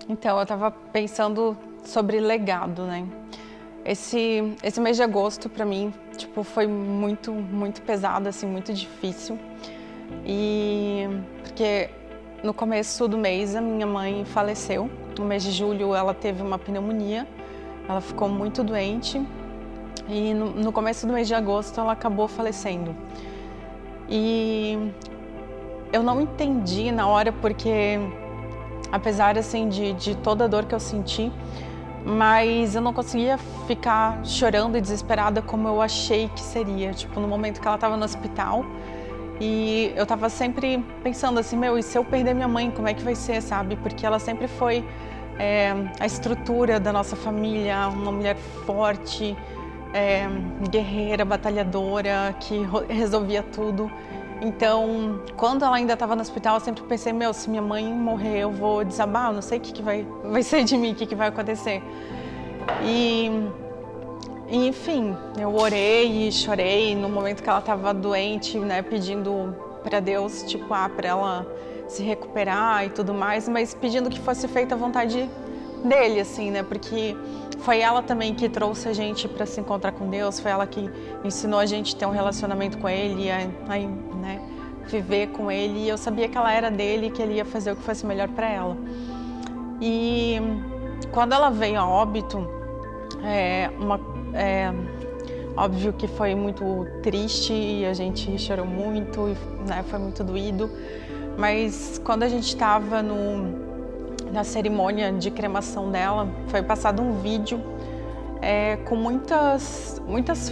Então, eu estava pensando sobre legado, né? Esse mês de agosto, para mim, tipo, foi muito pesado, assim, muito difícil. Porque no começo do mês, a minha mãe faleceu. No mês de julho, ela teve uma pneumonia. Ela ficou muito doente. E no começo do mês de agosto, ela acabou falecendo. E eu não entendi na hora, porque apesar assim de toda a dor que eu senti, mas eu não conseguia ficar chorando e desesperada como eu achei que seria. Tipo, no momento que ela estava no hospital, e eu estava sempre pensando assim, e se eu perder minha mãe, como é que vai ser, sabe? Porque ela sempre foi a estrutura da nossa família, uma mulher forte, guerreira, batalhadora, que resolvia tudo. Então, quando ela ainda estava no hospital, eu sempre pensei, se minha mãe morrer, eu vou desabar, eu não sei o que vai ser de mim, o que vai acontecer. E, enfim, eu orei e chorei no momento que ela estava doente, né, pedindo para Deus, tipo, para ela se recuperar e tudo mais, mas pedindo que fosse feita a vontade dele, assim, né, porque foi ela também que trouxe a gente para se encontrar com Deus, foi ela que ensinou a gente a ter um relacionamento com Ele, né, viver com Ele. E eu sabia que ela era dele e que Ele ia fazer o que fosse melhor para ela. E quando ela veio a óbito, óbvio que foi muito triste e a gente chorou muito, né, foi muito doído. Mas quando a gente estava na cerimônia de cremação dela, foi passado um vídeo com muitas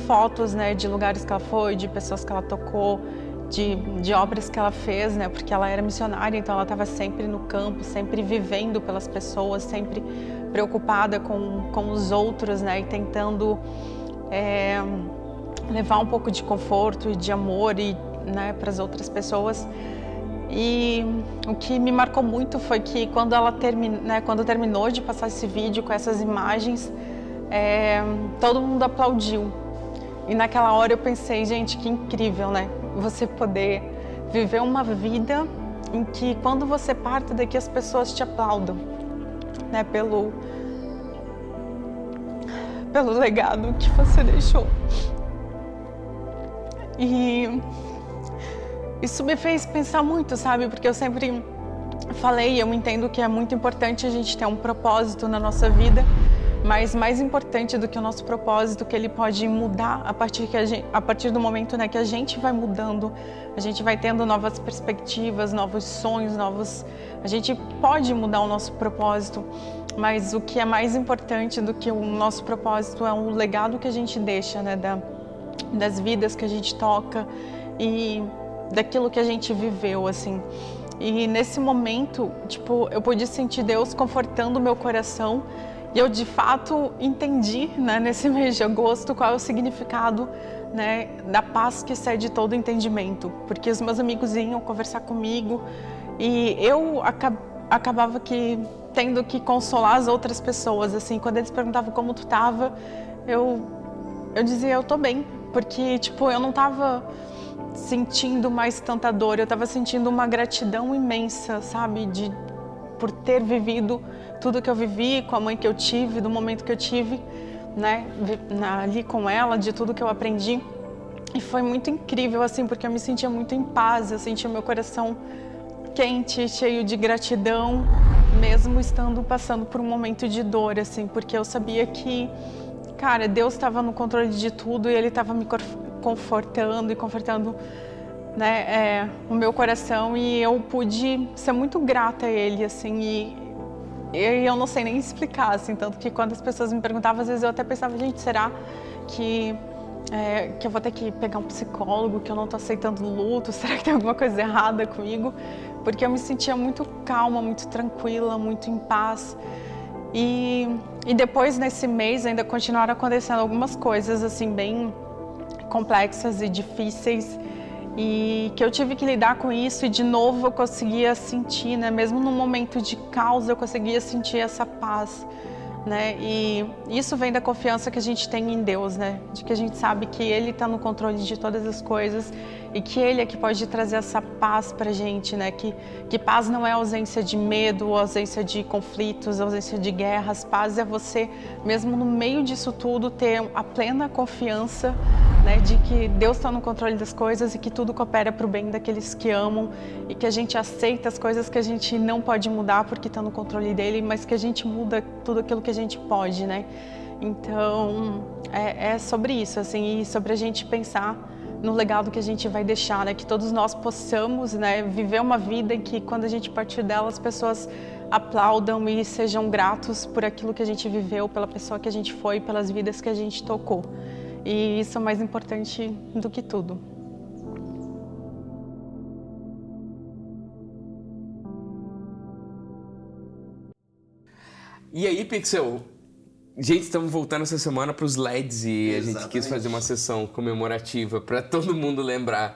fotos, né, de lugares que ela foi, de pessoas que ela tocou, de obras que ela fez, né, porque ela era missionária, então ela estava sempre no campo, sempre vivendo pelas pessoas, sempre preocupada com os outros, né, e tentando levar um pouco de conforto e de amor né, para as outras pessoas. E o que me marcou muito foi que quando ela quando terminou de passar esse vídeo com essas imagens, todo mundo aplaudiu. E naquela hora eu pensei, gente, que incrível, né? Você poder viver uma vida em que quando você parte daqui as pessoas te aplaudam, né? Pelo legado que você deixou. E isso me fez pensar muito, sabe? Porque eu sempre falei, eu entendo que é muito importante a gente ter um propósito na nossa vida, mas mais importante do que o nosso propósito, que ele pode mudar a partir do momento, né, que a gente vai mudando, a gente vai tendo novas perspectivas, novos sonhos, a gente pode mudar o nosso propósito, mas o que é mais importante do que o nosso propósito é o legado que a gente deixa, né, das vidas que a gente toca e daquilo que a gente viveu, assim. E nesse momento, tipo, eu pude sentir Deus confortando o meu coração e eu, de fato, entendi, né, nesse mês de agosto, qual é o significado, né, da paz que excede todo entendimento. Porque os meus amigos iam conversar comigo e eu acabava tendo que consolar as outras pessoas, assim. Quando eles perguntavam como tu tava, eu dizia, eu tô bem. Porque, tipo, eu não tava sentindo mais tanta dor, eu estava sentindo uma gratidão imensa, sabe, por ter vivido tudo que eu vivi, com a mãe que eu tive, do momento que eu tive, né, ali com ela, de tudo que eu aprendi. E foi muito incrível, assim, porque eu me sentia muito em paz, eu sentia o meu coração quente, cheio de gratidão, mesmo passando por um momento de dor, assim, porque eu sabia que, cara, Deus estava no controle de tudo e Ele estava me confortando, né, o meu coração, e eu pude ser muito grata a Ele, assim, e eu não sei nem explicar, assim, tanto que quando as pessoas me perguntavam, às vezes eu até pensava, gente, será que eu vou ter que pegar um psicólogo, que eu não tô aceitando luto, será que tem alguma coisa errada comigo? Porque eu me sentia muito calma, muito tranquila, muito em paz. E depois, nesse mês, ainda continuaram acontecendo algumas coisas, assim, bem complexas e difíceis, e que eu tive que lidar com isso, e de novo eu conseguia sentir, né, mesmo no momento de caos, eu conseguia sentir essa paz, né? E isso vem da confiança que a gente tem em Deus, né? De que a gente sabe que Ele está no controle de todas as coisas e que Ele é que pode trazer essa paz pra gente, né? Que paz não é ausência de medo, ausência de conflitos, ausência de guerras. Paz é você, mesmo no meio disso tudo, ter a plena confiança, né, de que Deus está no controle das coisas e que tudo coopera para o bem daqueles que amam e que a gente aceita as coisas que a gente não pode mudar porque está no controle dele, mas que a gente muda tudo aquilo que a gente pode, né? Então, é sobre isso, assim, e sobre a gente pensar no legado que a gente vai deixar, né? Que todos nós possamos, né, viver uma vida em que quando a gente partir dela as pessoas aplaudam e sejam gratos por aquilo que a gente viveu, pela pessoa que a gente foi, pelas vidas que a gente tocou. E isso é mais importante do que tudo. E aí, Pixel? Gente, estamos voltando essa semana para os LEDs e Exatamente. A gente quis fazer uma sessão comemorativa para todo mundo lembrar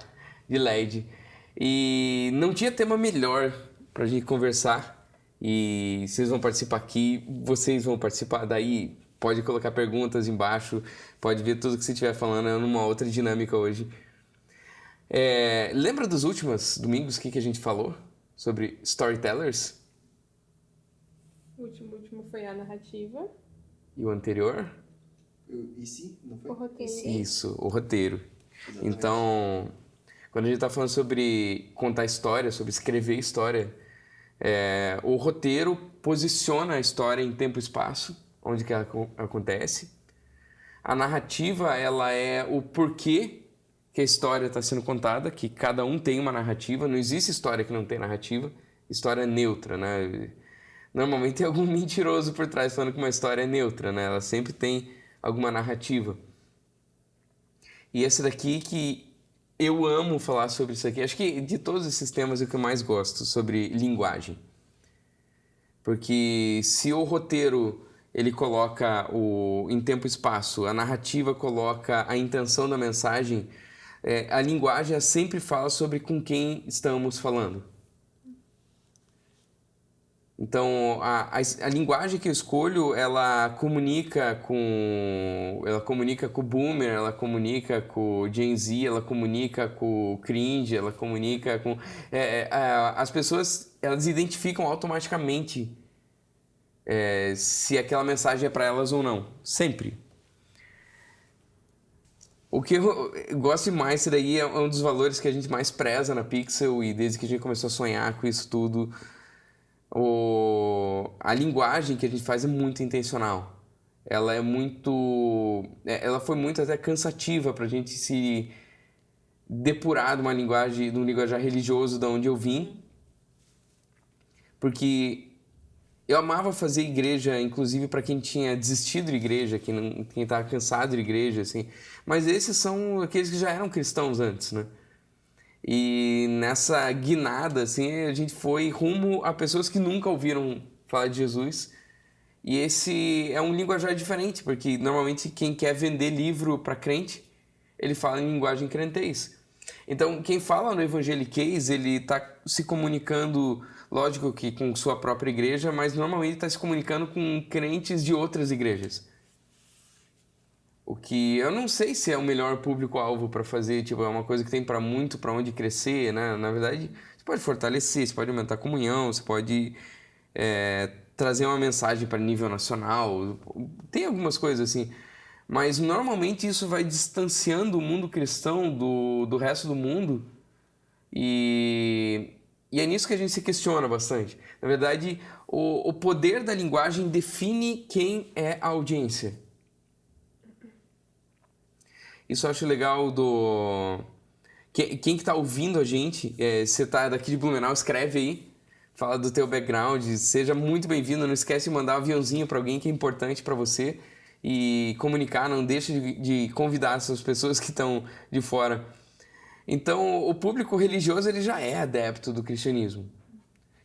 de LED. E não tinha tema melhor para a gente conversar. E vocês vão participar aqui, vocês vão participar daí. Pode colocar perguntas embaixo, pode ver tudo que você estiver falando, é numa outra dinâmica hoje. Lembra dos últimos domingos que a gente falou sobre storytellers? O último foi a narrativa. E o anterior? E se? Não foi? O roteiro. Isso, o roteiro. Exatamente. Então, quando a gente está falando sobre contar história, sobre escrever história, o roteiro posiciona a história em tempo e espaço, onde que ela acontece. A narrativa, ela é o porquê que a história está sendo contada, que cada um tem uma narrativa, não existe história que não tem narrativa, história é neutra, né? Normalmente tem algum mentiroso por trás falando que uma história é neutra, né? Ela sempre tem alguma narrativa. E esse daqui que eu amo falar sobre isso aqui, acho que de todos esses temas é o que eu mais gosto, sobre linguagem. Porque se o roteiro ele coloca em tempo e espaço, a narrativa coloca a intenção da mensagem, a linguagem sempre fala sobre com quem estamos falando. Então, a linguagem que eu escolho, ela comunica com o boomer, ela comunica com o Gen Z, ela comunica com o cringe, ela comunica com... as pessoas, elas identificam automaticamente se aquela mensagem é para elas ou não. Sempre. O que eu gosto mais, isso daí é um dos valores que a gente mais preza na Pixel, e desde que a gente começou a sonhar com isso tudo, a linguagem que a gente faz é muito intencional. Ela foi muito até cansativa para a gente se depurar de um linguajar religioso de onde eu vim, porque eu amava fazer igreja, inclusive para quem tinha desistido de igreja, quem estava cansado de igreja, assim. Mas esses são aqueles que já eram cristãos antes, né? E nessa guinada, assim, a gente foi rumo a pessoas que nunca ouviram falar de Jesus. E esse é um linguajar diferente, porque normalmente quem quer vender livro para crente, ele fala em linguagem crentez. Então, quem fala no evangeliquez, ele está se comunicando, lógico que com sua própria igreja, mas normalmente está se comunicando com crentes de outras igrejas. O que eu não sei se é o melhor público-alvo para fazer, tipo, é uma coisa que tem para onde crescer, né? Na verdade, você pode fortalecer, você pode aumentar a comunhão, você pode trazer uma mensagem para nível nacional, tem algumas coisas assim. Mas normalmente isso vai distanciando o mundo cristão do resto do mundo, e é nisso que a gente se questiona bastante. Na verdade, o poder da linguagem define quem é a audiência. Isso eu acho legal quem que está ouvindo a gente, você tá daqui de Blumenau, escreve aí, fala do teu background, seja muito bem-vindo, não esquece de mandar um aviãozinho para alguém que é importante para você e comunicar, não deixe de convidar essas pessoas que estão de fora. Então, o público religioso ele já é adepto do cristianismo.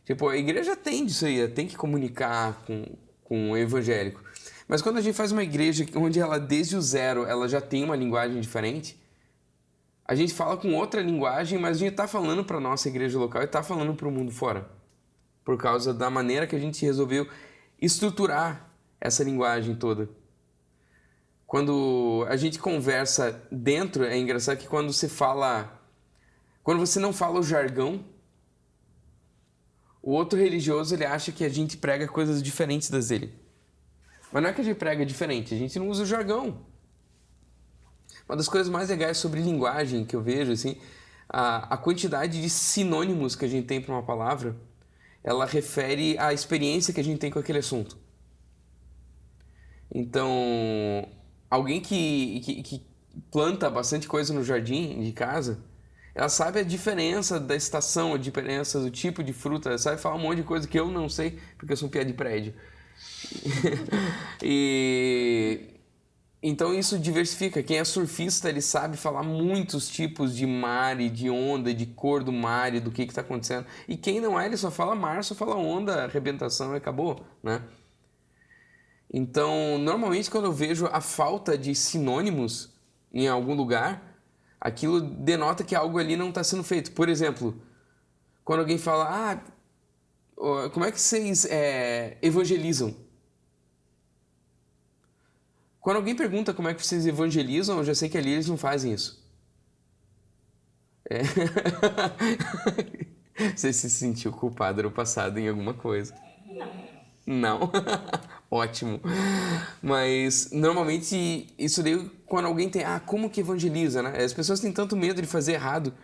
Tipo, a igreja tem disso aí, tem que comunicar com o evangélico. Mas quando a gente faz uma igreja onde ela, desde o zero, ela já tem uma linguagem diferente, a gente fala com outra linguagem, mas a gente está falando para a nossa igreja local e está falando para o mundo fora. Por causa da maneira que a gente resolveu estruturar essa linguagem toda. Quando a gente conversa dentro, é engraçado que quando você não fala o jargão, o outro religioso ele acha que a gente prega coisas diferentes das dele. Mas não é que a gente prega diferente, a gente não usa o jargão. Uma das coisas mais legais sobre linguagem que eu vejo, assim, a quantidade de sinônimos que a gente tem para uma palavra, ela refere à experiência que a gente tem com aquele assunto. Então, alguém que planta bastante coisa no jardim de casa, ela sabe a diferença da estação, a diferença do tipo de fruta, ela sabe falar um monte de coisa que eu não sei, porque eu sou um piá de prédio. Então isso diversifica. Quem é surfista, ele sabe falar muitos tipos de mar e de onda, de cor do mar e do que está acontecendo. E quem não é, ele só fala mar, só fala onda, arrebentação e acabou, né? Então, normalmente quando eu vejo a falta de sinônimos em algum lugar, aquilo denota que algo ali não está sendo feito. Por exemplo, quando alguém fala, como é que vocês evangelizam? Quando alguém pergunta como é que vocês evangelizam, eu já sei que ali eles não fazem isso. Você se sentiu culpado no passado em alguma coisa? Não? Ótimo. Mas, normalmente, isso daí, quando alguém tem... como que evangeliza, né? As pessoas têm tanto medo de fazer errado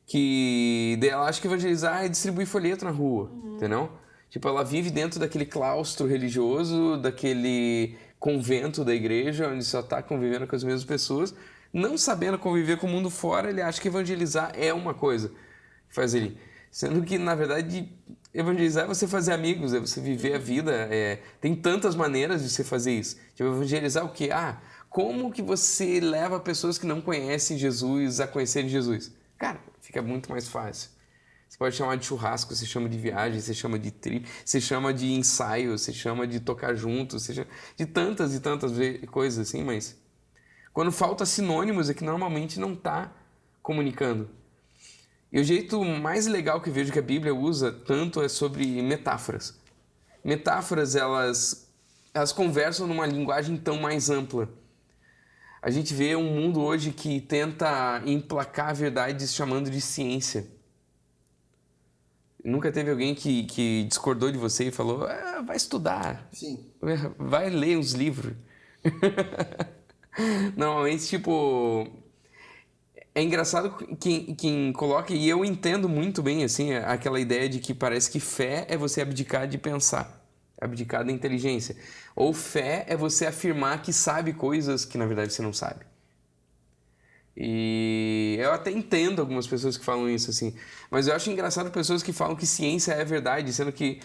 que daí ela acha que evangelizar é distribuir folheto na rua, entendeu? Tipo, ela vive dentro daquele claustro religioso, daquele convento da igreja, onde só está convivendo com as mesmas pessoas, não sabendo conviver com o mundo fora, ele acha que evangelizar é uma coisa que faz ele. Sendo que, na verdade, evangelizar é você fazer amigos, é você viver a vida. Tem tantas maneiras de você fazer isso. Tipo, evangelizar o quê? Como que você leva pessoas que não conhecem Jesus a conhecerem Jesus? Cara, fica muito mais fácil. Você pode chamar de churrasco, você chama de viagem, você chama de trip, você chama de ensaio, você chama de tocar junto, você chama de tantas e tantas coisas assim, mas quando falta sinônimos é que normalmente não está comunicando. E o jeito mais legal que eu vejo que a Bíblia usa tanto é sobre metáforas. Metáforas, elas conversam numa linguagem tão mais ampla. A gente vê um mundo hoje que tenta emplacar verdades chamando de ciência. Nunca teve alguém que discordou de você e falou, vai estudar. Sim. Vai ler uns livros. Normalmente, tipo... É engraçado quem coloca, e eu entendo muito bem, assim, aquela ideia de que parece que fé é você abdicar de pensar, abdicar da inteligência. Ou fé é você afirmar que sabe coisas que, na verdade, você não sabe. E eu até entendo algumas pessoas que falam isso, assim, mas eu acho engraçado pessoas que falam que ciência é verdade, sendo que,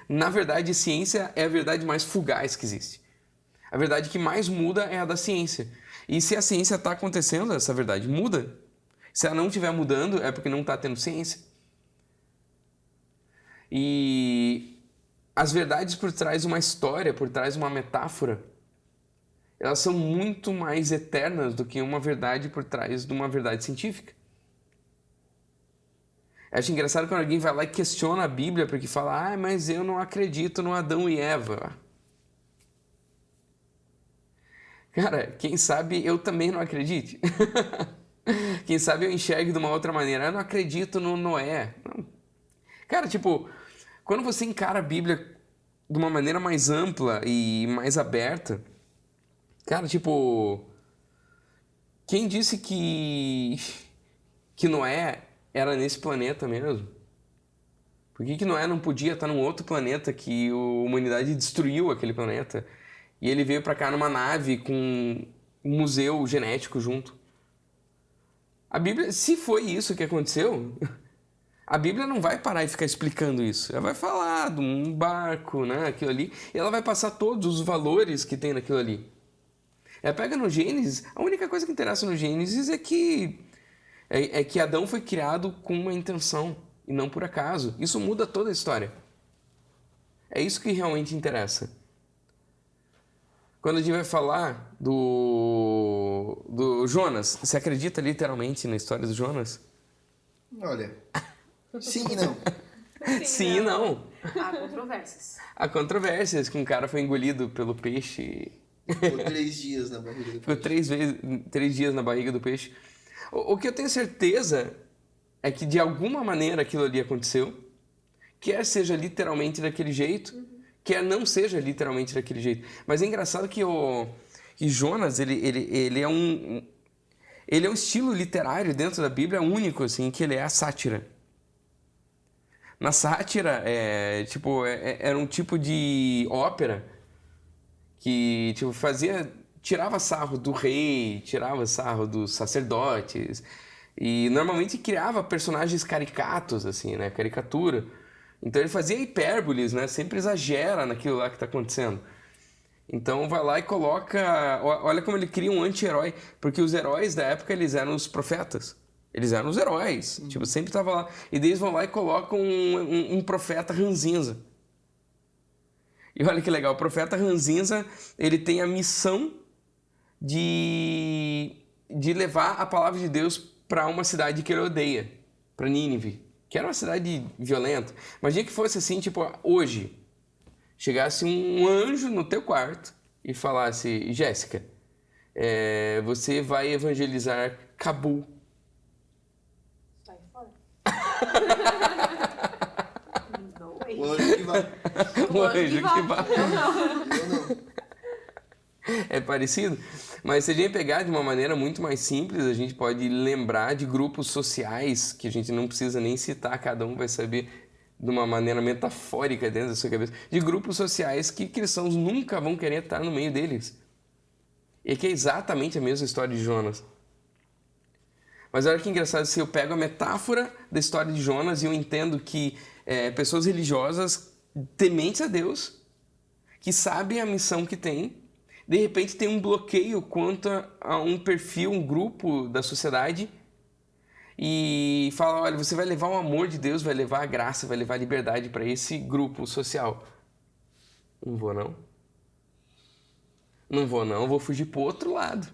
na verdade, ciência é a verdade mais fugaz que existe. A verdade que mais muda é a da ciência. E se a ciência está acontecendo, essa verdade muda. Se ela não estiver mudando, é porque não está tendo ciência. E as verdades por trás de uma história, por trás de uma metáfora, elas são muito mais eternas do que uma verdade por trás de uma verdade científica. Eu acho engraçado quando alguém vai lá e questiona a Bíblia porque fala, mas eu não acredito no Adão e Eva. Cara, quem sabe eu também não acredite. Quem sabe eu enxergue de uma outra maneira. Eu não acredito no Noé. Não. Cara, tipo, quando você encara a Bíblia de uma maneira mais ampla e mais aberta, cara, tipo, quem disse que Noé era nesse planeta mesmo? Por que Noé não podia estar num outro planeta que a humanidade destruiu aquele planeta? E ele veio pra cá numa nave com um museu genético junto. A Bíblia, se foi isso que aconteceu, a Bíblia não vai parar e ficar explicando isso. Ela vai falar de um barco, né, aquilo ali, e ela vai passar todos os valores que tem naquilo ali. Ela pega no Gênesis, a única coisa que interessa no Gênesis é que Adão foi criado com uma intenção e não por acaso. Isso muda toda a história. É isso que realmente interessa. Quando a gente vai falar do Jonas, você acredita literalmente na história do Jonas? Olha, sim e não. Sim e não. Há controvérsias. Há controvérsias que um cara foi engolido pelo peixe. Ficou 3 dias na barriga do Ficou peixe. 3 dias na barriga do peixe. O que eu tenho certeza é que de alguma maneira aquilo ali aconteceu, quer seja literalmente daquele jeito, quer não seja literalmente daquele jeito. Mas é engraçado que Jonas, ele é um estilo literário dentro da Bíblia único, assim, que ele é a sátira. Na sátira, era um tipo de ópera que tipo, tirava sarro do rei, tirava sarro dos sacerdotes e normalmente criava personagens caricatos, assim, né? Caricatura. Então ele fazia hipérboles, né? Sempre exagera naquilo lá que está acontecendo. Então vai lá e coloca... Olha como ele cria um anti-herói, porque os heróis da época eles eram os profetas. Eles eram os heróis, tipo, sempre estava lá. E daí eles vão lá e colocam um profeta ranzinza. E olha que legal, o profeta ranzinza, ele tem a missão de levar a palavra de Deus para uma cidade que ele odeia, para Nínive, que era uma cidade violenta. Imagina que fosse assim, tipo, hoje, chegasse um anjo no teu quarto e falasse, Jéssica, você vai evangelizar Cabul. Sai fora. Não, way. O anjo que vai. O anjo que vai. Eu não. Eu não. É parecido? Mas se a gente pegar de uma maneira muito mais simples, a gente pode lembrar de grupos sociais que a gente não precisa nem citar, cada um vai saber de uma maneira metafórica dentro da sua cabeça, de grupos sociais que cristãos nunca vão querer estar no meio deles. E que é exatamente a mesma história de Jonas. Mas olha que engraçado, se eu pego a metáfora da história de Jonas e eu entendo que pessoas religiosas, tementes a Deus, que sabem a missão que têm, de repente tem um bloqueio quanto a um perfil, um grupo da sociedade e fala, olha, você vai levar o amor de Deus, vai levar a graça, vai levar a liberdade para esse grupo social. Não vou não. Não vou não, vou fugir para o outro lado.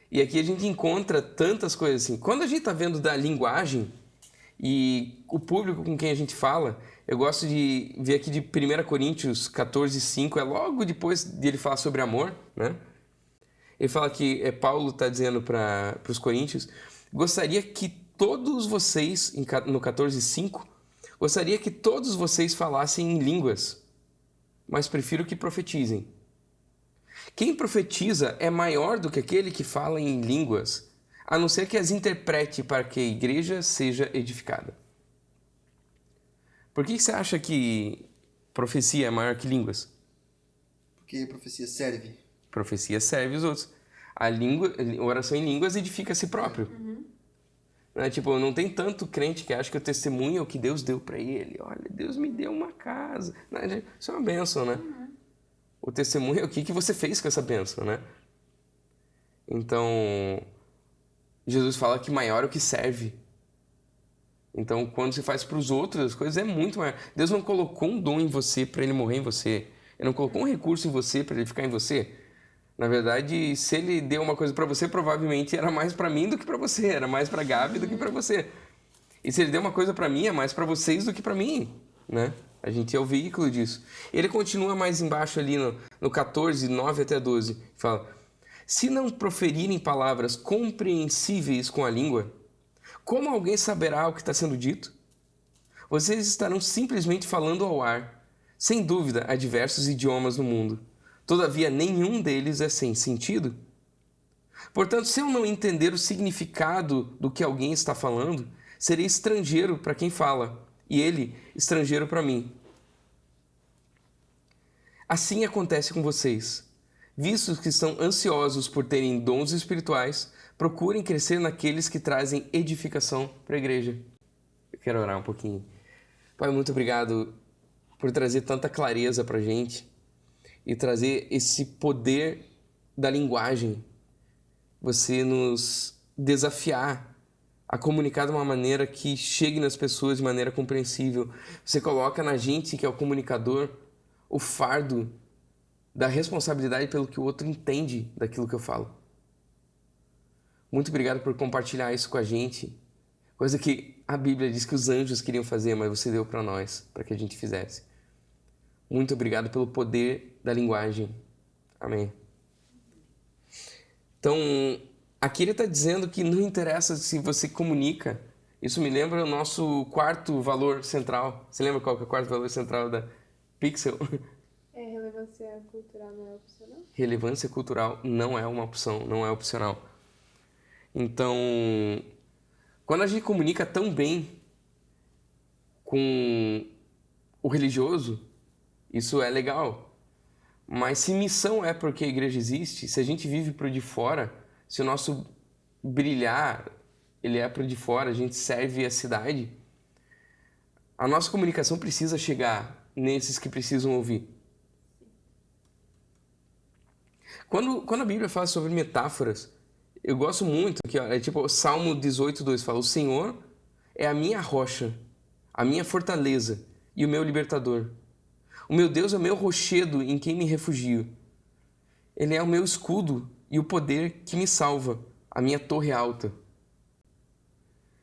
E aqui a gente encontra tantas coisas assim. Quando a gente está vendo da linguagem e o público com quem a gente fala, eu gosto de ver aqui de 1 Coríntios 14:5, é logo depois de ele falar sobre amor, né? Ele fala que Paulo está dizendo para os coríntios, gostaria que todos vocês, no 14:5, gostaria que todos vocês falassem em línguas, mas prefiro que profetizem. Quem profetiza é maior do que aquele que fala em línguas, a não ser que as interprete para que a igreja seja edificada. Por que você acha que profecia é maior que línguas? Porque profecia serve. Profecia serve os outros. A oração em línguas edifica a si próprio. Né? Tipo, não tem tanto crente que acha que o testemunho é o que Deus deu para ele. Olha, Deus me deu uma casa. Né? Isso é uma bênção, né? O testemunho é o que você fez com essa bênção, né? Então, Jesus fala que maior é o que serve. Então, quando você faz para os outros, as coisas é muito maior. Deus não colocou um dom em você para ele morrer em você. Ele não colocou um recurso em você para ele ficar em você. Na verdade, se ele deu uma coisa para você, provavelmente era mais para mim do que para você. Era mais para Gabi do que para você. E se ele deu uma coisa para mim, é mais para vocês do que para mim, né? A gente é o veículo disso. Ele continua mais embaixo ali no 14, 9 até 12. Fala, se não proferirem palavras compreensíveis com a língua, como alguém saberá o que está sendo dito? Vocês estarão simplesmente falando ao ar. Sem dúvida, há diversos idiomas no mundo. Todavia, nenhum deles é sem sentido. Portanto, se eu não entender o significado do que alguém está falando, serei estrangeiro para quem fala, e ele estrangeiro para mim. Assim acontece com vocês. Vistos que estão ansiosos por terem dons espirituais, procurem crescer naqueles que trazem edificação para a igreja. Eu quero orar um pouquinho. Pai, muito obrigado por trazer tanta clareza para a gente e trazer esse poder da linguagem. Você nos desafiar a comunicar de uma maneira que chegue nas pessoas de maneira compreensível. Você coloca na gente, que é o comunicador, o fardo da responsabilidade pelo que o outro entende daquilo que eu falo. Muito obrigado por compartilhar isso com a gente. Coisa que a Bíblia diz que os anjos queriam fazer, mas você deu para nós, para que a gente fizesse. Muito obrigado pelo poder da linguagem. Amém. Então, aqui ele está dizendo que não interessa se você comunica. Isso me lembra o nosso quarto valor central. Você lembra qual que é o quarto valor central da Pixel? Relevância cultural não é opcional? Relevância cultural não é uma opção, não é opcional. Então, quando a gente comunica tão bem com o religioso, isso é legal. Mas se missão é porque a igreja existe, se a gente vive por de fora, se o nosso brilhar, ele é por de fora, a gente serve a cidade, a nossa comunicação precisa chegar nesses que precisam ouvir. Quando a Bíblia fala sobre metáforas, eu gosto muito, que é tipo o Salmo 18:2 fala: o Senhor é a minha rocha, a minha fortaleza e o meu libertador. O meu Deus é o meu rochedo em quem me refugio. Ele é o meu escudo e o poder que me salva, a minha torre alta.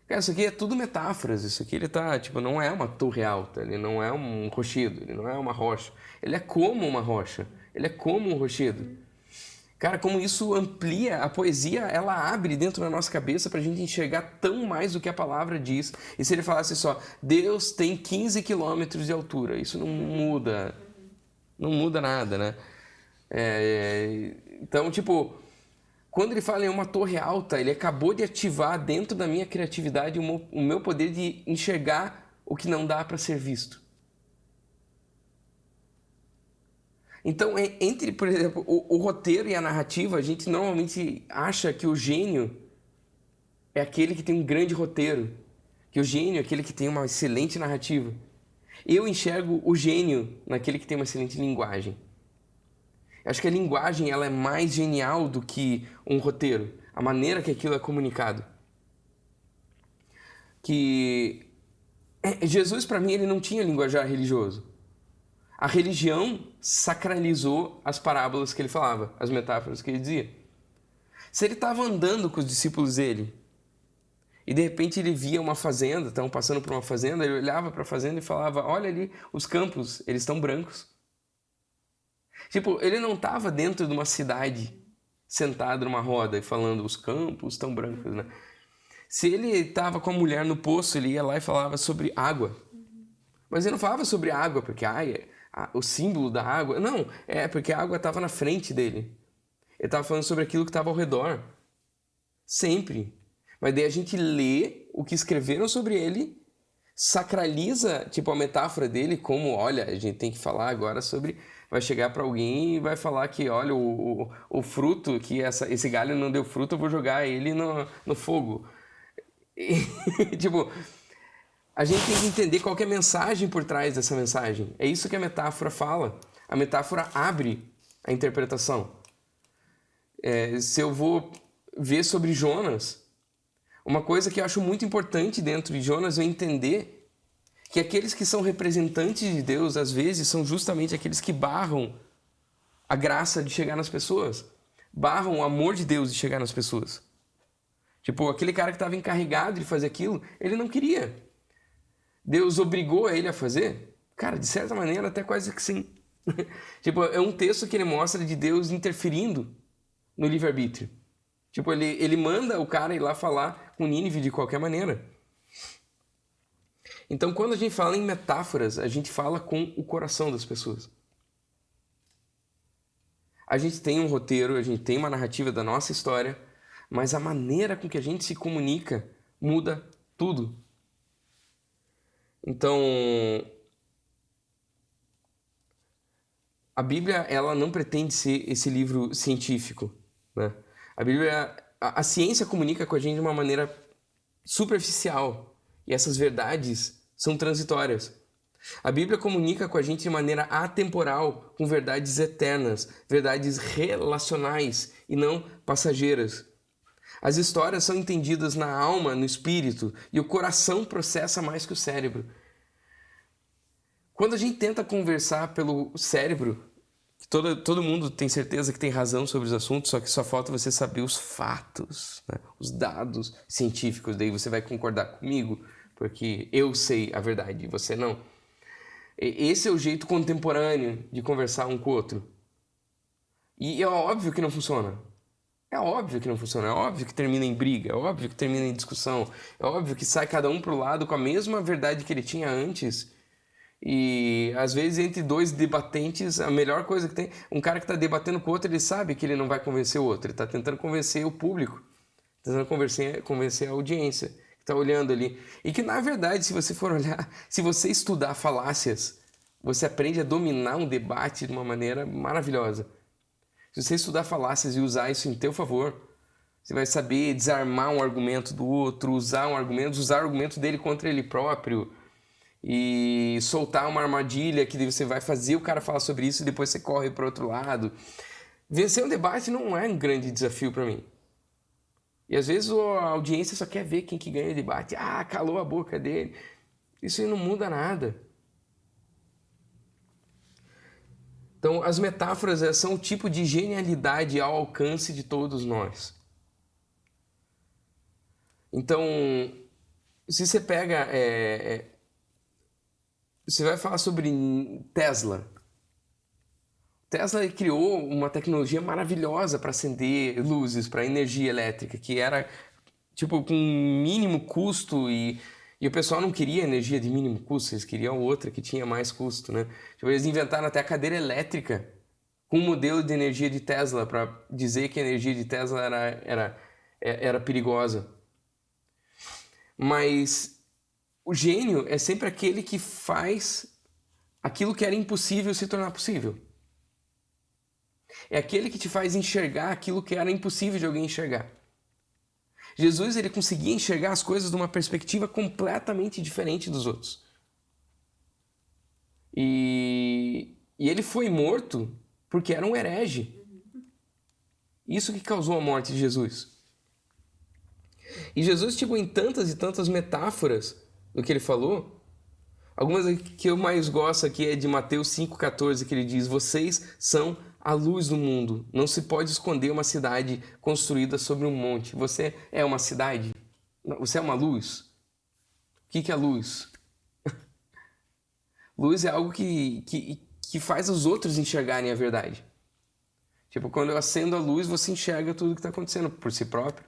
Cara, isso aqui é tudo metáforas. Isso aqui ele tá, tipo, não é uma torre alta, ele não é um rochedo, ele não é uma rocha. Ele é como uma rocha, ele é como um rochedo. Cara, como isso amplia a poesia, ela abre dentro da nossa cabeça pra gente enxergar tão mais do que a palavra diz. E se ele falasse só, Deus tem 15 quilômetros de altura, isso não muda nada, né? Então, tipo, quando ele fala em uma torre alta, ele acabou de ativar dentro da minha criatividade o meu poder de enxergar o que não dá para ser visto. Então, entre, por exemplo, o roteiro e a narrativa, a gente normalmente acha que o gênio é aquele que tem um grande roteiro, que o gênio é aquele que tem uma excelente narrativa. Eu enxergo o gênio naquele que tem uma excelente linguagem. Acho que a linguagem ela é mais genial do que um roteiro, a maneira que aquilo é comunicado. Que Jesus, para mim, ele não tinha linguajar religioso. A religião sacralizou as parábolas que ele falava, as metáforas que ele dizia. Se ele estava andando com os discípulos dele e de repente ele via uma fazenda, estavam passando por uma fazenda, ele olhava para a fazenda e falava: olha ali, os campos, eles estão brancos. Tipo, ele não estava dentro de uma cidade, sentado numa roda e falando: os campos estão brancos, né? Se ele estava com a mulher no poço, ele ia lá e falava sobre água. Mas ele não falava sobre água porque o símbolo da água. Não, é porque a água estava na frente dele. Ele estava falando sobre aquilo que estava ao redor. Sempre. Mas daí a gente lê o que escreveram sobre ele, sacraliza, tipo, a metáfora dele como, olha, a gente tem que falar agora sobre... Vai chegar para alguém e vai falar que, olha, o fruto, que esse galho não deu fruto, eu vou jogar ele no fogo. E, tipo... A gente tem que entender qual que é a mensagem por trás dessa mensagem. É isso que a metáfora fala. A metáfora abre a interpretação. Se eu vou ver sobre Jonas, uma coisa que eu acho muito importante dentro de Jonas é entender que aqueles que são representantes de Deus, às vezes, são justamente aqueles que barram a graça de chegar nas pessoas. Barram o amor de Deus de chegar nas pessoas. Tipo, aquele cara que estava encarregado de fazer aquilo, ele não queria. Deus obrigou ele a fazer? Cara, de certa maneira, até quase que sim. Tipo, é um texto que ele mostra de Deus interferindo no livre-arbítrio. Tipo, ele manda o cara ir lá falar com Nínive de qualquer maneira. Então, quando a gente fala em metáforas, a gente fala com o coração das pessoas. A gente tem um roteiro, a gente tem uma narrativa da nossa história, mas a maneira com que a gente se comunica muda tudo. Então, a Bíblia, ela não pretende ser esse livro científico, né? A Bíblia, a ciência comunica com a gente de uma maneira superficial, e essas verdades são transitórias. A Bíblia comunica com a gente de maneira atemporal, com verdades eternas, verdades relacionais e não passageiras. As histórias são entendidas na alma, no espírito, e o coração processa mais que o cérebro. Quando a gente tenta conversar pelo cérebro, todo mundo tem certeza que tem razão sobre os assuntos, só que só falta você saber os fatos, né? Os dados científicos, daí você vai concordar comigo, porque eu sei a verdade e você não. Esse é o jeito contemporâneo de conversar um com o outro. E é óbvio que não funciona. É óbvio que não funciona. É óbvio que termina em briga. É óbvio que termina em discussão. É óbvio que sai cada um pro lado com a mesma verdade que ele tinha antes. E às vezes entre dois debatentes, a melhor coisa que tem... Um cara que está debatendo com o outro, ele sabe que ele não vai convencer o outro. Ele está tentando convencer o público. Tentando convencer a audiência que está olhando ali. E que na verdade, se você for olhar, se você estudar falácias, você aprende a dominar um debate de uma maneira maravilhosa. Se você estudar falácias e usar isso em teu favor, você vai saber desarmar um argumento do outro, usar o argumento dele contra ele próprio e soltar uma armadilha que você vai fazer o cara falar sobre isso e depois você corre para o outro lado. Vencer um debate não é um grande desafio para mim. E às vezes a audiência só quer ver quem que ganha o debate. Ah, calou a boca dele. Isso aí não muda nada. Então, as metáforas são um tipo de genialidade ao alcance de todos nós. Então, se você pega... você vai falar sobre Tesla. Tesla criou uma tecnologia maravilhosa para acender luzes, para energia elétrica, que era tipo com mínimo custo e o pessoal não queria energia de mínimo custo, eles queriam outra que tinha mais custo, né? Tipo, eles inventaram até a cadeira elétrica com o modelo de energia de Tesla para dizer que a energia de Tesla era perigosa. Mas o gênio é sempre aquele que faz aquilo que era impossível se tornar possível. É aquele que te faz enxergar aquilo que era impossível de alguém enxergar. Jesus, ele conseguia enxergar as coisas de uma perspectiva completamente diferente dos outros. E ele foi morto porque era um herege. Isso que causou a morte de Jesus. E Jesus, tipo, em tantas e tantas metáforas do que ele falou, algumas que eu mais gosto aqui é de Mateus 5,14, que ele diz: vocês são a luz do mundo. Não se pode esconder uma cidade construída sobre um monte. Você é uma cidade? Você é uma luz? O que é luz? Luz é algo que faz os outros enxergarem a verdade. Tipo, quando eu acendo a luz, você enxerga tudo que está acontecendo por si próprio.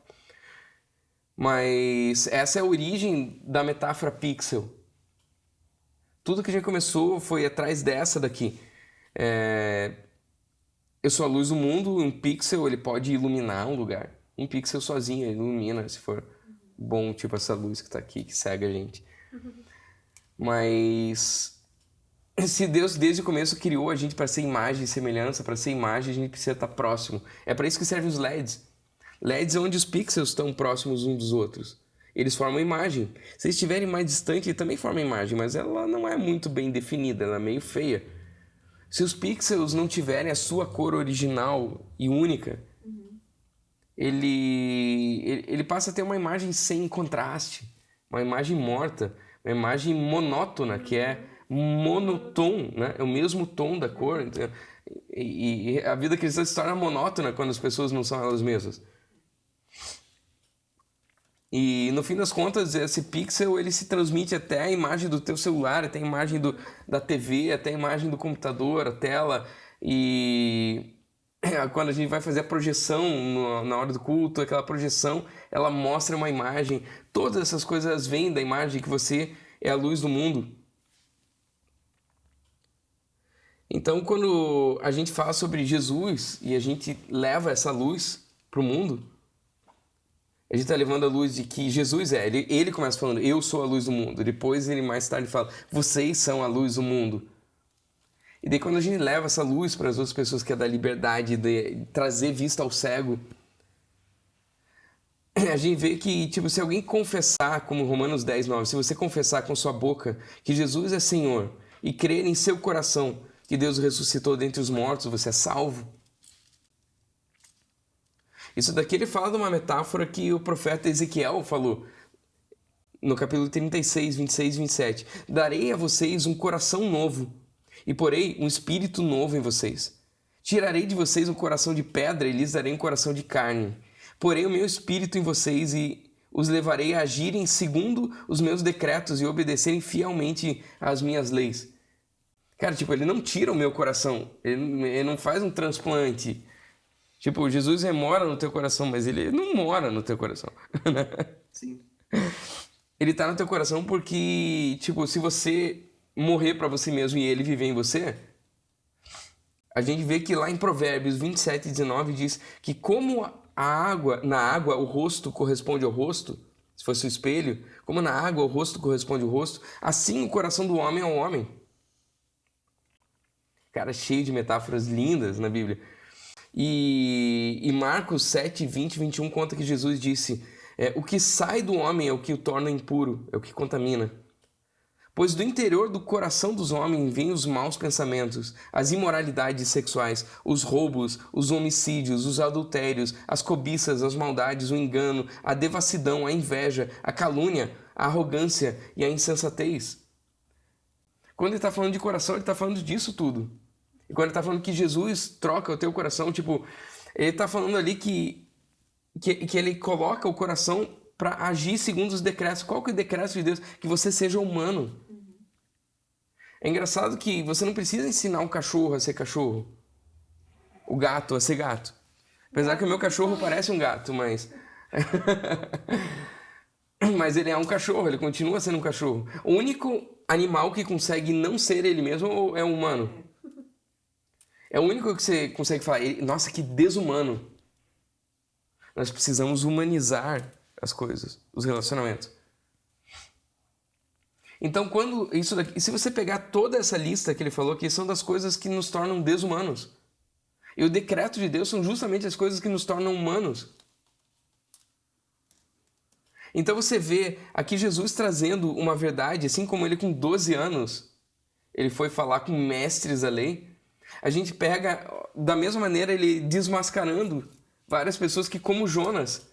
Mas essa é a origem da metáfora pixel. Tudo que a gente começou foi atrás dessa daqui. Eu sou a luz do mundo, um pixel ele pode iluminar um lugar. Um pixel sozinho ele ilumina, se for bom, tipo essa luz que está aqui, que cega a gente. Mas se Deus desde o começo criou a gente para ser imagem e semelhança, para ser imagem a gente precisa estar próximo. É para isso que servem os LEDs. LEDs é onde os pixels estão próximos uns dos outros. Eles formam imagem. Se eles estiverem mais distantes, ele também forma imagem, mas ela não é muito bem definida, ela é meio feia. Se os pixels não tiverem a sua cor original e única, ele passa a ter uma imagem sem contraste, uma imagem morta, uma imagem monótona, que é monotom, né? É o mesmo tom da cor. Então, e a vida cristã se torna monótona quando as pessoas não são elas mesmas. E no fim das contas, esse pixel ele se transmite até a imagem do teu celular, até a imagem da TV, até a imagem do computador, a tela. E quando a gente vai fazer a projeção na hora do culto, aquela projeção, ela mostra uma imagem. Todas essas coisas vêm da imagem que você é a luz do mundo. Então, quando a gente fala sobre Jesus e a gente leva essa luz para o mundo, a gente está levando a luz de que Jesus é. Ele começa falando, eu sou a luz do mundo. Depois ele mais tarde fala, vocês são a luz do mundo. E daí quando a gente leva essa luz para as outras pessoas, que é da liberdade, de trazer vista ao cego, a gente vê que, tipo, se alguém confessar, como Romanos 10:9, se você confessar com sua boca que Jesus é Senhor e crer em seu coração que Deus o ressuscitou dentre os mortos, você é salvo. Isso daqui ele fala de uma metáfora que o profeta Ezequiel falou no capítulo 36, 26 e 27. Darei a vocês um coração novo e porei um espírito novo em vocês. Tirarei de vocês um coração de pedra e lhes darei um coração de carne. Porei o meu espírito em vocês e os levarei a agirem segundo os meus decretos e obedecerem fielmente às minhas leis. Cara, tipo, ele não tira o meu coração, ele não faz um transplante. Tipo, Jesus mora no teu coração, mas ele não mora no teu coração. Sim. Ele tá no teu coração porque, tipo, se você morrer para você mesmo e ele viver em você, a gente vê que lá em Provérbios 27:19 diz que como na água o rosto corresponde ao rosto, se fosse o espelho, como na água o rosto corresponde ao rosto, assim o coração do homem é o homem. Cara, cheio de metáforas lindas na Bíblia. E Marcos 7:20-21 conta que Jesus disse: o que sai do homem é o que o torna impuro, é o que contamina. Pois do interior do coração dos homens vêm os maus pensamentos, as imoralidades sexuais, os roubos, os homicídios, os adultérios, as cobiças, as maldades, o engano, a devassidão, a inveja, a calúnia, a arrogância e a insensatez. Quando ele está falando de coração, ele está falando disso tudo. E quando ele está falando que Jesus troca o teu coração, tipo, ele está falando ali que ele coloca o coração para agir segundo os decretos. Qual que é o decreto de Deus? Que você seja humano. É engraçado que você não precisa ensinar um cachorro a ser cachorro. O gato a ser gato. Apesar que o meu cachorro parece um gato, mas... mas ele é um cachorro, ele continua sendo um cachorro. O único animal que consegue não ser ele mesmo é o humano. É o único que você consegue falar, nossa, que desumano. Nós precisamos humanizar as coisas, os relacionamentos. Então, quando isso daqui, se você pegar toda essa lista que ele falou aqui, são das coisas que nos tornam desumanos. E o decreto de Deus são justamente as coisas que nos tornam humanos. Então você vê aqui Jesus trazendo uma verdade, assim como ele com 12 anos, ele foi falar com mestres da lei. A gente pega, da mesma maneira, ele desmascarando várias pessoas que, como Jonas,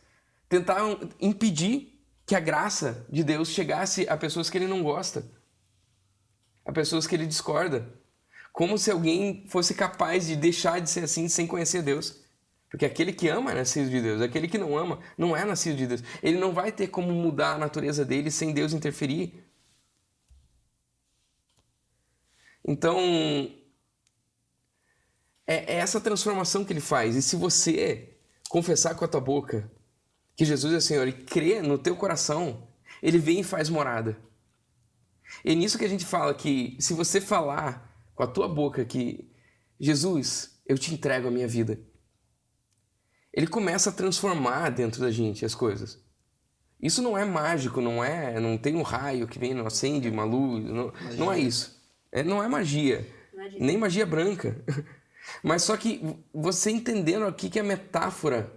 tentaram impedir que a graça de Deus chegasse a pessoas que ele não gosta, a pessoas que ele discorda. Como se alguém fosse capaz de deixar de ser assim sem conhecer Deus. Porque aquele que ama é nascido de Deus, aquele que não ama não é nascido de Deus. Ele não vai ter como mudar a natureza dele sem Deus interferir. Então, é essa transformação que ele faz. E se você confessar com a tua boca que Jesus é o Senhor e crer no teu coração, ele vem e faz morada. E é nisso que a gente fala que se você falar com a tua boca que Jesus, eu te entrego a minha vida, ele começa a transformar dentro da gente as coisas. Isso não é mágico, não tem um raio que vem, não acende uma luz, não é isso. Não é magia, nem magia branca. Mas só que você entendendo aqui que a metáfora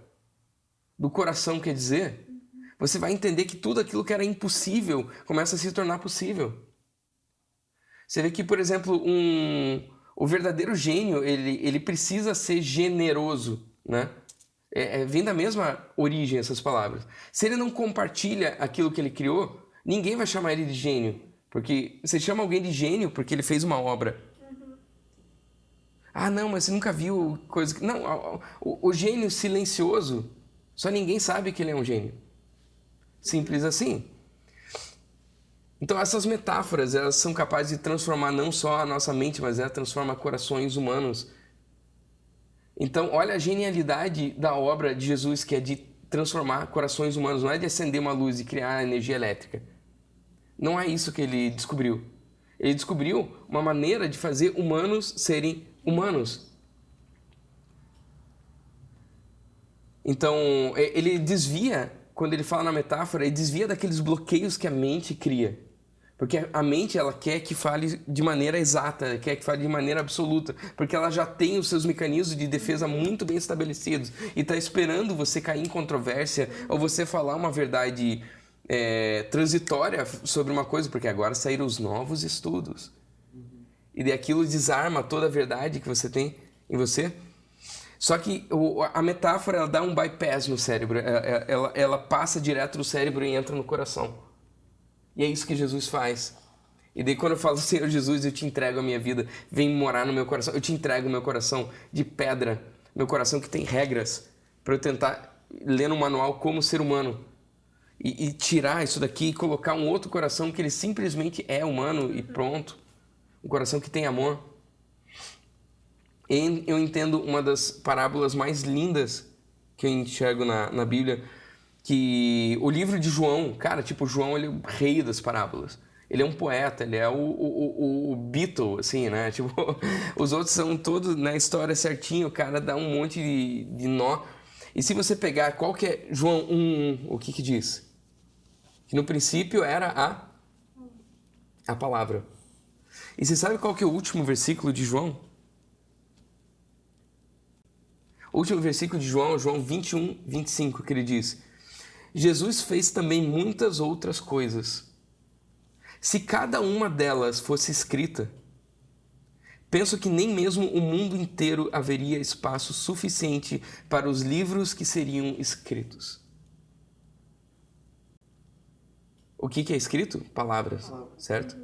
do coração quer dizer, você vai entender que tudo aquilo que era impossível começa a se tornar possível. Você vê que, por exemplo, o verdadeiro gênio, ele precisa ser generoso, né? Vem da mesma origem essas palavras. Se ele não compartilha aquilo que ele criou, ninguém vai chamar ele de gênio. Porque você chama alguém de gênio porque ele fez uma obra. Ah, não, mas você nunca viu coisa... Não, o gênio silencioso, só ninguém sabe que ele é um gênio. Simples assim. Então essas metáforas, elas são capazes de transformar não só a nossa mente, mas ela transforma corações humanos. Então olha a genialidade da obra de Jesus, que é de transformar corações humanos. Não é de acender uma luz e criar energia elétrica. Não é isso que ele descobriu. Ele descobriu uma maneira de fazer humanos serem humanos. Então, ele desvia, quando ele fala na metáfora, ele desvia daqueles bloqueios que a mente cria. Porque a mente, ela quer que fale de maneira exata, quer que fale de maneira absoluta, porque ela já tem os seus mecanismos de defesa muito bem estabelecidos e está esperando você cair em controvérsia ou você falar uma verdade transitória sobre uma coisa, porque agora saíram os novos estudos. E daí aquilo desarma toda a verdade que você tem em você. Só que a metáfora, ela dá um bypass no cérebro, ela passa direto do cérebro e entra no coração. E é isso que Jesus faz. E daí quando eu falo, Senhor Jesus, eu te entrego a minha vida, vem morar no meu coração, eu te entrego o meu coração de pedra, meu coração que tem regras, para eu tentar ler no manual como ser humano. e tirar isso daqui e colocar um outro coração que ele simplesmente é humano e pronto. Um coração que tem amor. E eu entendo uma das parábolas mais lindas que eu enxergo na Bíblia, que o livro de João, cara, tipo, João, ele é o rei das parábolas. Ele é um poeta, ele é o Beatle, assim, né? Tipo, os outros são todos na história certinho, o cara dá um monte de nó. E se você pegar qual que é João 1:1, o que diz? Que no princípio era a palavra. E você sabe qual que é o último versículo de João? O último versículo de João, João 21:25, que ele diz: Jesus fez também muitas outras coisas. Se cada uma delas fosse escrita, penso que nem mesmo o mundo inteiro haveria espaço suficiente para os livros que seriam escritos. O que é escrito? Palavras, certo?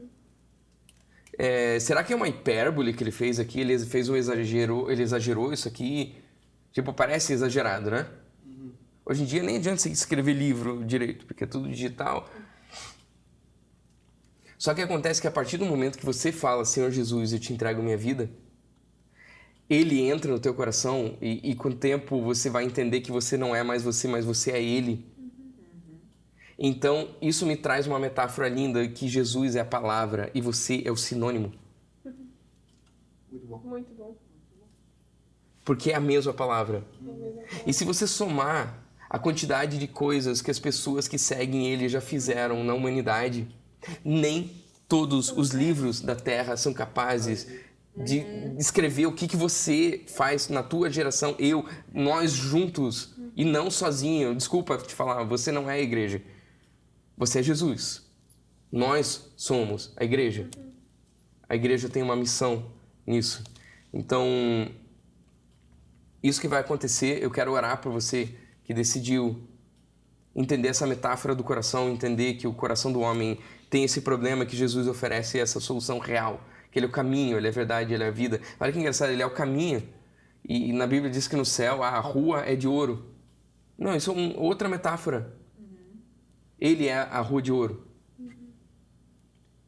Será que é uma hipérbole que ele fez aqui? Ele fez um exagero, ele exagerou isso aqui? Tipo, parece exagerado, né? Hoje em dia nem adianta você escrever livro direito, porque é tudo digital. Só que acontece que a partir do momento que você fala, Senhor Jesus, eu te entrego minha vida, Ele entra no teu coração e com o tempo você vai entender que você não é mais você, mas você é Ele. Então, isso me traz uma metáfora linda, que Jesus é a palavra e você é o sinônimo. Muito bom. Muito bom. Porque é a mesma palavra. E se você somar a quantidade de coisas que as pessoas que seguem Ele já fizeram na humanidade, nem todos os livros da Terra são capazes de escrever o que você faz na tua geração, nós juntos, e não sozinho. Desculpa te falar, você não é a igreja. Você é Jesus. Nós somos a igreja. A igreja tem uma missão nisso. Então, isso que vai acontecer, eu quero orar por você que decidiu entender essa metáfora do coração, entender que o coração do homem tem esse problema, que Jesus oferece essa solução real, que Ele é o caminho, Ele é a verdade, Ele é a vida. Olha que engraçado, Ele é o caminho. E na Bíblia diz que no céu a rua é de ouro. Não, isso é outra metáfora. Ele é a rua de ouro.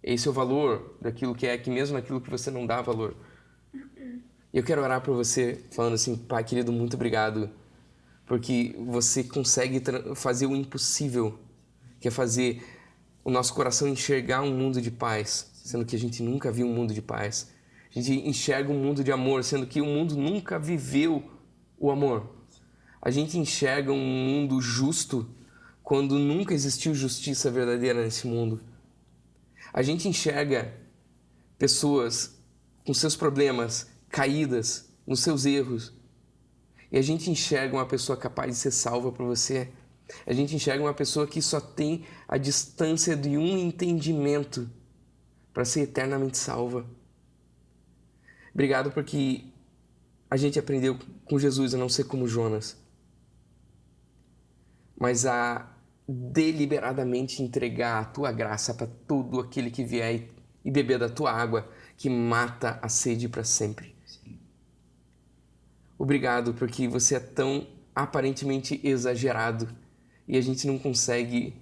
Esse é o valor daquilo que é aqui mesmo, naquilo que você não dá valor. E eu quero orar por você, falando assim, Pai querido, muito obrigado, porque você consegue fazer o impossível, que é fazer o nosso coração enxergar um mundo de paz, sendo que a gente nunca viu um mundo de paz. A gente enxerga um mundo de amor, sendo que o mundo nunca viveu o amor. A gente enxerga um mundo justo, quando nunca existiu justiça verdadeira nesse mundo. A gente enxerga pessoas com seus problemas, caídas nos seus erros. E a gente enxerga uma pessoa capaz de ser salva por você. A gente enxerga uma pessoa que só tem a distância de um entendimento para ser eternamente salva. Obrigado porque a gente aprendeu com Jesus a não ser como Jonas, mas a deliberadamente entregar a tua graça para todo aquele que vier e beber da tua água, que mata a sede para sempre. Obrigado porque você é tão aparentemente exagerado e a gente não consegue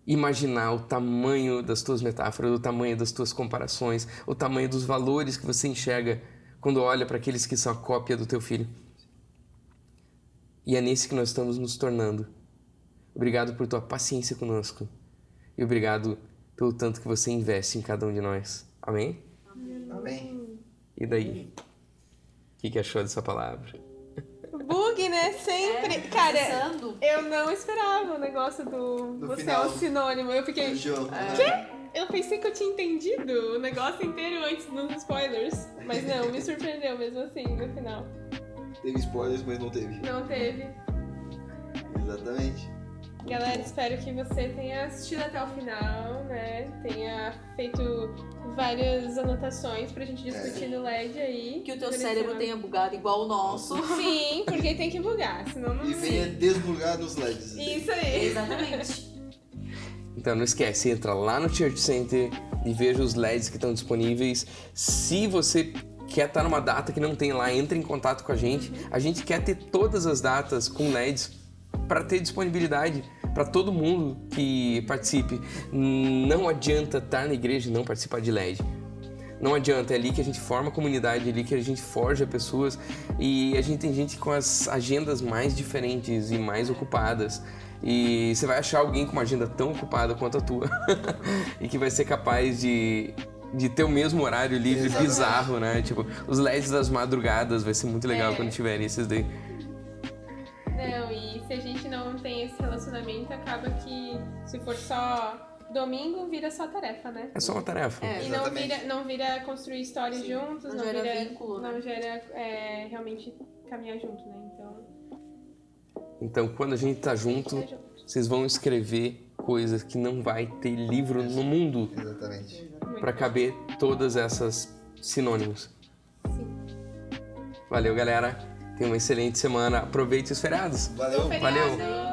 imaginar o tamanho das tuas metáforas, o tamanho das tuas comparações, o tamanho dos valores que você enxerga quando olha para aqueles que são a cópia do teu filho. E é nesse que nós estamos nos tornando. Obrigado por tua paciência conosco e obrigado pelo tanto que você investe em cada um de nós. Amém? Amém. E daí? O que achou dessa palavra? Bug, né? Sempre. Cara, Pensando. eu não esperava o negócio do você final. é um sinônimo. Eu fiquei. O jogo. Eu pensei que eu tinha entendido o negócio inteiro antes dos spoilers. Mas não, me surpreendeu mesmo assim no final. Teve spoilers, mas não teve. Não teve. Exatamente. Galera, espero que você tenha assistido até o final, né? Tenha feito várias anotações pra gente discutir no LED aí. Que o teu durante a cérebro semana. tenha bugado igual o nosso. Sim, porque tem que bugar, senão não E venha desbugar nos LEDs. Isso aí. Exatamente. Então não esquece, entra lá no Church Center e veja os LEDs que estão disponíveis. Se você quer estar numa data que não tem lá, entre em contato com a gente. A gente quer ter todas as datas com LEDs para ter disponibilidade, para todo mundo que participe. Não adianta estar na igreja e não participar de LED. Não adianta, é ali que a gente forma a comunidade, é ali que a gente forja pessoas e a gente tem gente com as agendas mais diferentes e mais ocupadas. E você vai achar alguém com uma agenda tão ocupada quanto a tua e que vai ser capaz de ter o mesmo horário livre bizarro, né? Tipo, os LEDs das madrugadas vai ser muito legal quando tiverem esses daí. Não, e se a gente não tem esse relacionamento, acaba que se for só domingo, vira só tarefa, né? É só uma tarefa. E não vira construir histórias juntos, não gera vira vínculo, né? não gera realmente caminhar junto, né? Então, quando a gente tá junto, vocês vão escrever coisas que não vai ter livro no mundo Exatamente. para caber todas essas sinônimos. Sim. Valeu, galera. Tenha uma excelente semana. Aproveite os feriados. Valeu. Valeu.